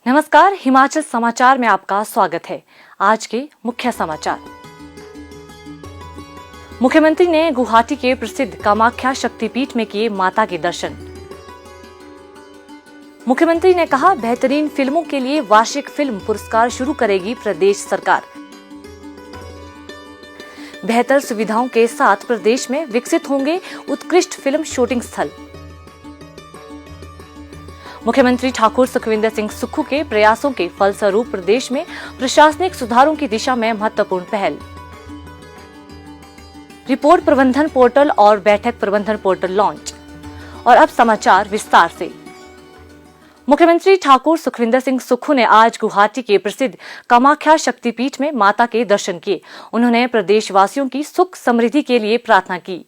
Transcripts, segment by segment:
नमस्कार, हिमाचल समाचार में आपका स्वागत है। आज के मुख्य समाचार। मुख्यमंत्री ने गुवाहाटी के प्रसिद्ध कामाख्या शक्तिपीठ में किए माता के दर्शन। मुख्यमंत्री ने कहा, बेहतरीन फिल्मों के लिए वार्षिक फिल्म पुरस्कार शुरू करेगी प्रदेश सरकार। बेहतर सुविधाओं के साथ प्रदेश में विकसित होंगे उत्कृष्ट फिल्म शूटिंग स्थल। मुख्यमंत्री ठाकुर सुखविंदर सिंह सुक्खू के प्रयासों के फलस्वरूप प्रदेश में प्रशासनिक सुधारों की दिशा में महत्वपूर्ण पहल। रिपोर्ट प्रबंधन पोर्टल और बैठक प्रबंधन पोर्टल लॉन्च। और अब समाचार विस्तार से। मुख्यमंत्री ठाकुर सुखविंदर सिंह सुक्खू ने आज गुवाहाटी के प्रसिद्ध कामाख्या शक्तिपीठ में माता के दर्शन किए। उन्होंने प्रदेशवासियों की सुख समृद्धि के लिए प्रार्थना की।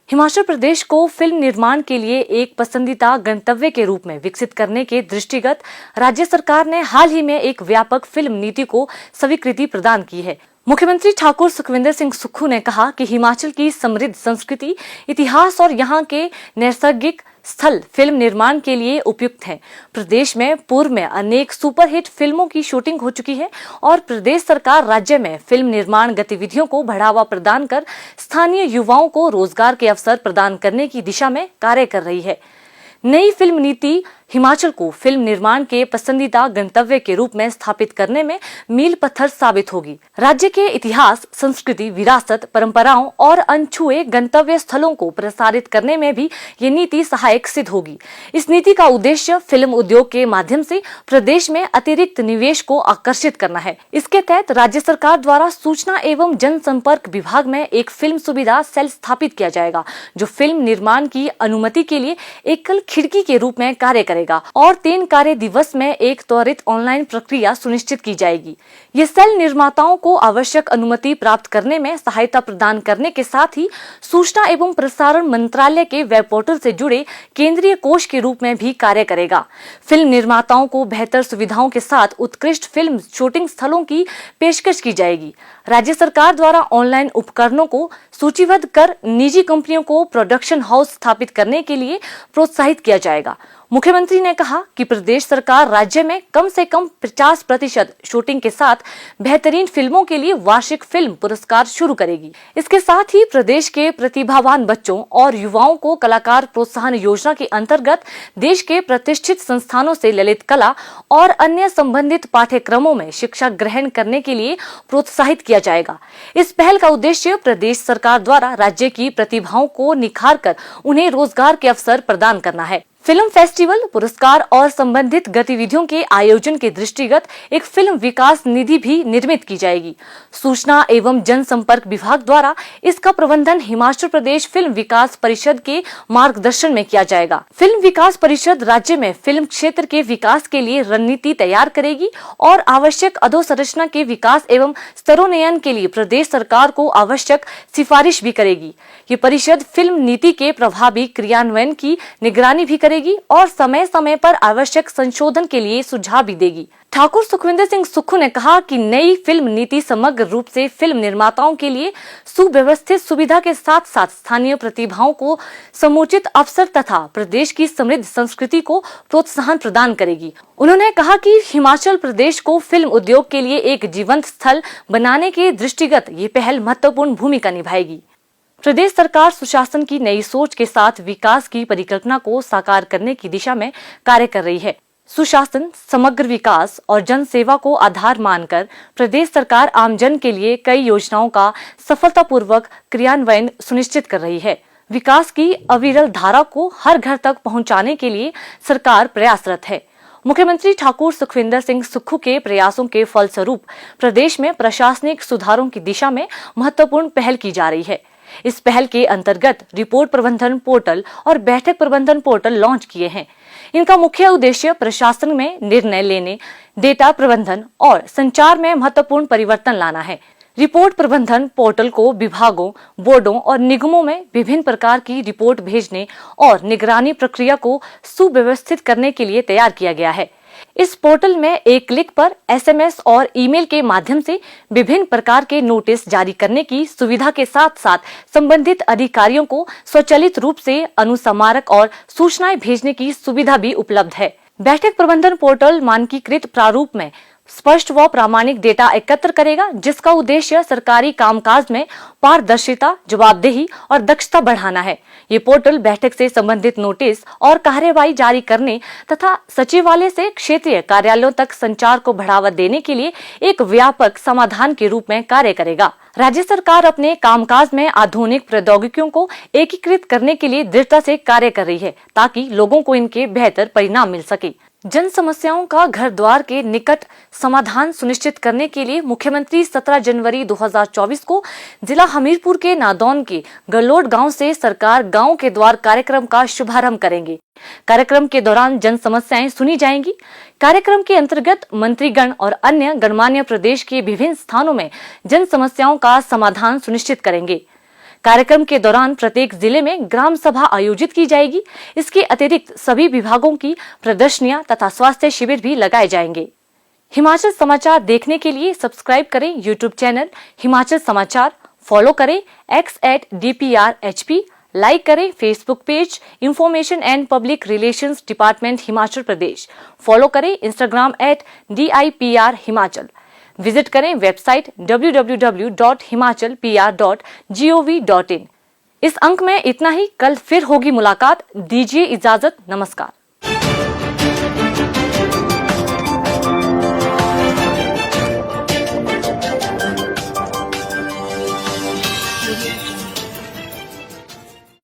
हिमाचल प्रदेश को फिल्म निर्माण के लिए एक पसंदीदा गंतव्य के रूप में विकसित करने के दृष्टिगत राज्य सरकार ने हाल ही में एक व्यापक फिल्म नीति को स्वीकृति प्रदान की है। मुख्यमंत्री ठाकुर सुखविंदर सिंह सुक्खू ने कहा कि हिमाचल की समृद्ध संस्कृति, इतिहास और यहाँ के नैसर्गिक स्थल फिल्म निर्माण के लिए उपयुक्त हैं। प्रदेश में पूर्व में अनेक सुपरहिट फिल्मों की शूटिंग हो चुकी है और प्रदेश सरकार राज्य में फिल्म निर्माण गतिविधियों को बढ़ावा प्रदान कर स्थानीय युवाओं को रोजगार के अवसर प्रदान करने की दिशा में कार्य कर रही है। नई फिल्म नीति हिमाचल को फिल्म निर्माण के पसंदीदा गंतव्य के रूप में स्थापित करने में मील पत्थर साबित होगी। राज्य के इतिहास, संस्कृति, विरासत, परंपराओं और अनछुए गंतव्य स्थलों को प्रसारित करने में भी ये नीति सहायक सिद्ध होगी। इस नीति का उद्देश्य फिल्म उद्योग के माध्यम से प्रदेश में अतिरिक्त निवेश को आकर्षित करना है। इसके तहत राज्य सरकार द्वारा सूचना एवं जनसंपर्क विभाग में एक फिल्म सुविधा सेल स्थापित किया जाएगा, जो फिल्म निर्माण की अनुमति के लिए एकल खिड़की के रूप में कार्य करेगा और 3 कार्य दिवस में एक त्वरित ऑनलाइन प्रक्रिया सुनिश्चित की जाएगी। ये सेल निर्माताओं को आवश्यक अनुमति प्राप्त करने में सहायता प्रदान करने के साथ ही सूचना एवं प्रसारण मंत्रालय के वेब पोर्टल से जुड़े केंद्रीय कोष के रूप में भी कार्य करेगा। फिल्म निर्माताओं को बेहतर सुविधाओं के साथ उत्कृष्ट फिल्म शूटिंग स्थलों की पेशकश की जाएगी। राज्य सरकार द्वारा ऑनलाइन उपकरणों को सूचीबद्ध कर निजी कंपनियों को प्रोडक्शन हाउस स्थापित करने के लिए प्रोत्साहित किया जाएगा। मुख्यमंत्री ने कहा कि प्रदेश सरकार राज्य में कम से कम 50% शूटिंग के साथ बेहतरीन फिल्मों के लिए वार्षिक फिल्म पुरस्कार शुरू करेगी। इसके साथ ही प्रदेश के प्रतिभावान बच्चों और युवाओं को कलाकार प्रोत्साहन योजना के अंतर्गत देश के प्रतिष्ठित संस्थानों से ललित कला और अन्य संबंधित पाठ्यक्रमों में शिक्षा ग्रहण करने के लिए प्रोत्साहित किया जाएगा। इस पहल का उद्देश्य प्रदेश सरकार द्वारा राज्य की प्रतिभाओं को निखार कर उन्हें रोजगार के अवसर प्रदान करना है। फिल्म फेस्टिवल, पुरस्कार और संबंधित गतिविधियों के आयोजन के दृष्टिगत एक फिल्म विकास निधि भी निर्मित की जाएगी। सूचना एवं जनसंपर्क विभाग द्वारा इसका प्रबंधन हिमाचल प्रदेश फिल्म विकास परिषद के मार्गदर्शन में किया जाएगा। फिल्म विकास परिषद राज्य में फिल्म क्षेत्र के विकास के लिए रणनीति तैयार करेगी और आवश्यक अधोसंरचना के विकास एवं स्तरोन्नयन के लिए प्रदेश सरकार को आवश्यक सिफारिश भी करेगी। ये परिषद फिल्म नीति के प्रभावी क्रियान्वयन की निगरानी भी करेगी और समय समय पर आवश्यक संशोधन के लिए सुझाव भी देगी। ठाकुर सुखविंदर सिंह सुक्खू ने कहा कि नई फिल्म नीति समग्र रूप से फिल्म निर्माताओं के लिए सुव्यवस्थित सुविधा के साथ साथ स्थानीय प्रतिभाओं को समुचित अवसर तथा प्रदेश की समृद्ध संस्कृति को प्रोत्साहन प्रदान करेगी। उन्होंने कहा कि हिमाचल प्रदेश को फिल्म उद्योग के लिए एक जीवंत स्थल बनाने के दृष्टिगत ये पहल महत्वपूर्ण भूमिका निभाएगी। प्रदेश सरकार सुशासन की नई सोच के साथ विकास की परिकल्पना को साकार करने की दिशा में कार्य कर रही है। सुशासन, समग्र विकास और जन सेवा को आधार मानकर प्रदेश सरकार आमजन के लिए कई योजनाओं का सफलतापूर्वक क्रियान्वयन सुनिश्चित कर रही है। विकास की अविरल धारा को हर घर तक पहुंचाने के लिए सरकार प्रयासरत है। मुख्यमंत्री ठाकुर सुखविंदर सिंह सुक्खू के प्रयासों के फलस्वरूप प्रदेश में प्रशासनिक सुधारों की दिशा में महत्वपूर्ण पहल की जा रही है। इस पहल के अंतर्गत रिपोर्ट प्रबंधन पोर्टल और बैठक प्रबंधन पोर्टल लॉन्च किए हैं। इनका मुख्य उद्देश्य प्रशासन में निर्णय लेने, डेटा प्रबंधन और संचार में महत्वपूर्ण परिवर्तन लाना है। रिपोर्ट प्रबंधन पोर्टल को विभागों, बोर्डों और निगमों में विभिन्न प्रकार की रिपोर्ट भेजने और निगरानी प्रक्रिया को सुव्यवस्थित करने के लिए तैयार किया गया है। इस पोर्टल में एक क्लिक पर एसएमएस और ईमेल के माध्यम से विभिन्न प्रकार के नोटिस जारी करने की सुविधा के साथ साथ संबंधित अधिकारियों को स्वचालित रूप से अनुस्मारक और सूचनाएं भेजने की सुविधा भी उपलब्ध है। बैठक प्रबंधन पोर्टल मानकीकृत प्रारूप में स्पष्ट व प्रामाणिक डेटा एकत्र करेगा, जिसका उद्देश्य सरकारी कामकाज में पारदर्शिता, जवाबदेही और दक्षता बढ़ाना है। ये पोर्टल बैठक से संबंधित नोटिस और कार्यवाही जारी करने तथा सचिवालय से क्षेत्रीय कार्यालयों तक संचार को बढ़ावा देने के लिए एक व्यापक समाधान के रूप में कार्य करेगा। राज्य सरकार अपने कामकाज में आधुनिक प्रौद्योगिकियों को एकीकृत करने के लिए दृढ़ता से कार्य कर रही है, ताकि लोगों को इनके बेहतर परिणाम मिल सके। जन समस्याओं का घर द्वार के निकट समाधान सुनिश्चित करने के लिए मुख्यमंत्री 17 जनवरी 2024 को जिला हमीरपुर के नादौन के गलोड गांव से सरकार गांव के द्वार कार्यक्रम का शुभारंभ करेंगे। कार्यक्रम के दौरान जन समस्याएं सुनी जाएंगी। कार्यक्रम के अंतर्गत मंत्रीगण और अन्य गणमान्य प्रदेश के विभिन्न स्थानों में जन समस्याओं का समाधान सुनिश्चित करेंगे। कार्यक्रम के दौरान प्रत्येक जिले में ग्राम सभा आयोजित की जाएगी। इसके अतिरिक्त सभी विभागों की प्रदर्शनियां तथा स्वास्थ्य शिविर भी लगाए जाएंगे। हिमाचल समाचार देखने के लिए सब्सक्राइब करें यूट्यूब चैनल हिमाचल समाचार, फॉलो करें x@dprhp, लाइक करें Facebook page information and public relations department Himachal Pradesh, follow करें इंस्टाग्राम @DIPR हिमाचल, विजिट करें वेबसाइट www.himachalpr.gov.in। इस अंक में इतना ही। कल फिर होगी मुलाकात। दीजिए इजाजत। नमस्कार।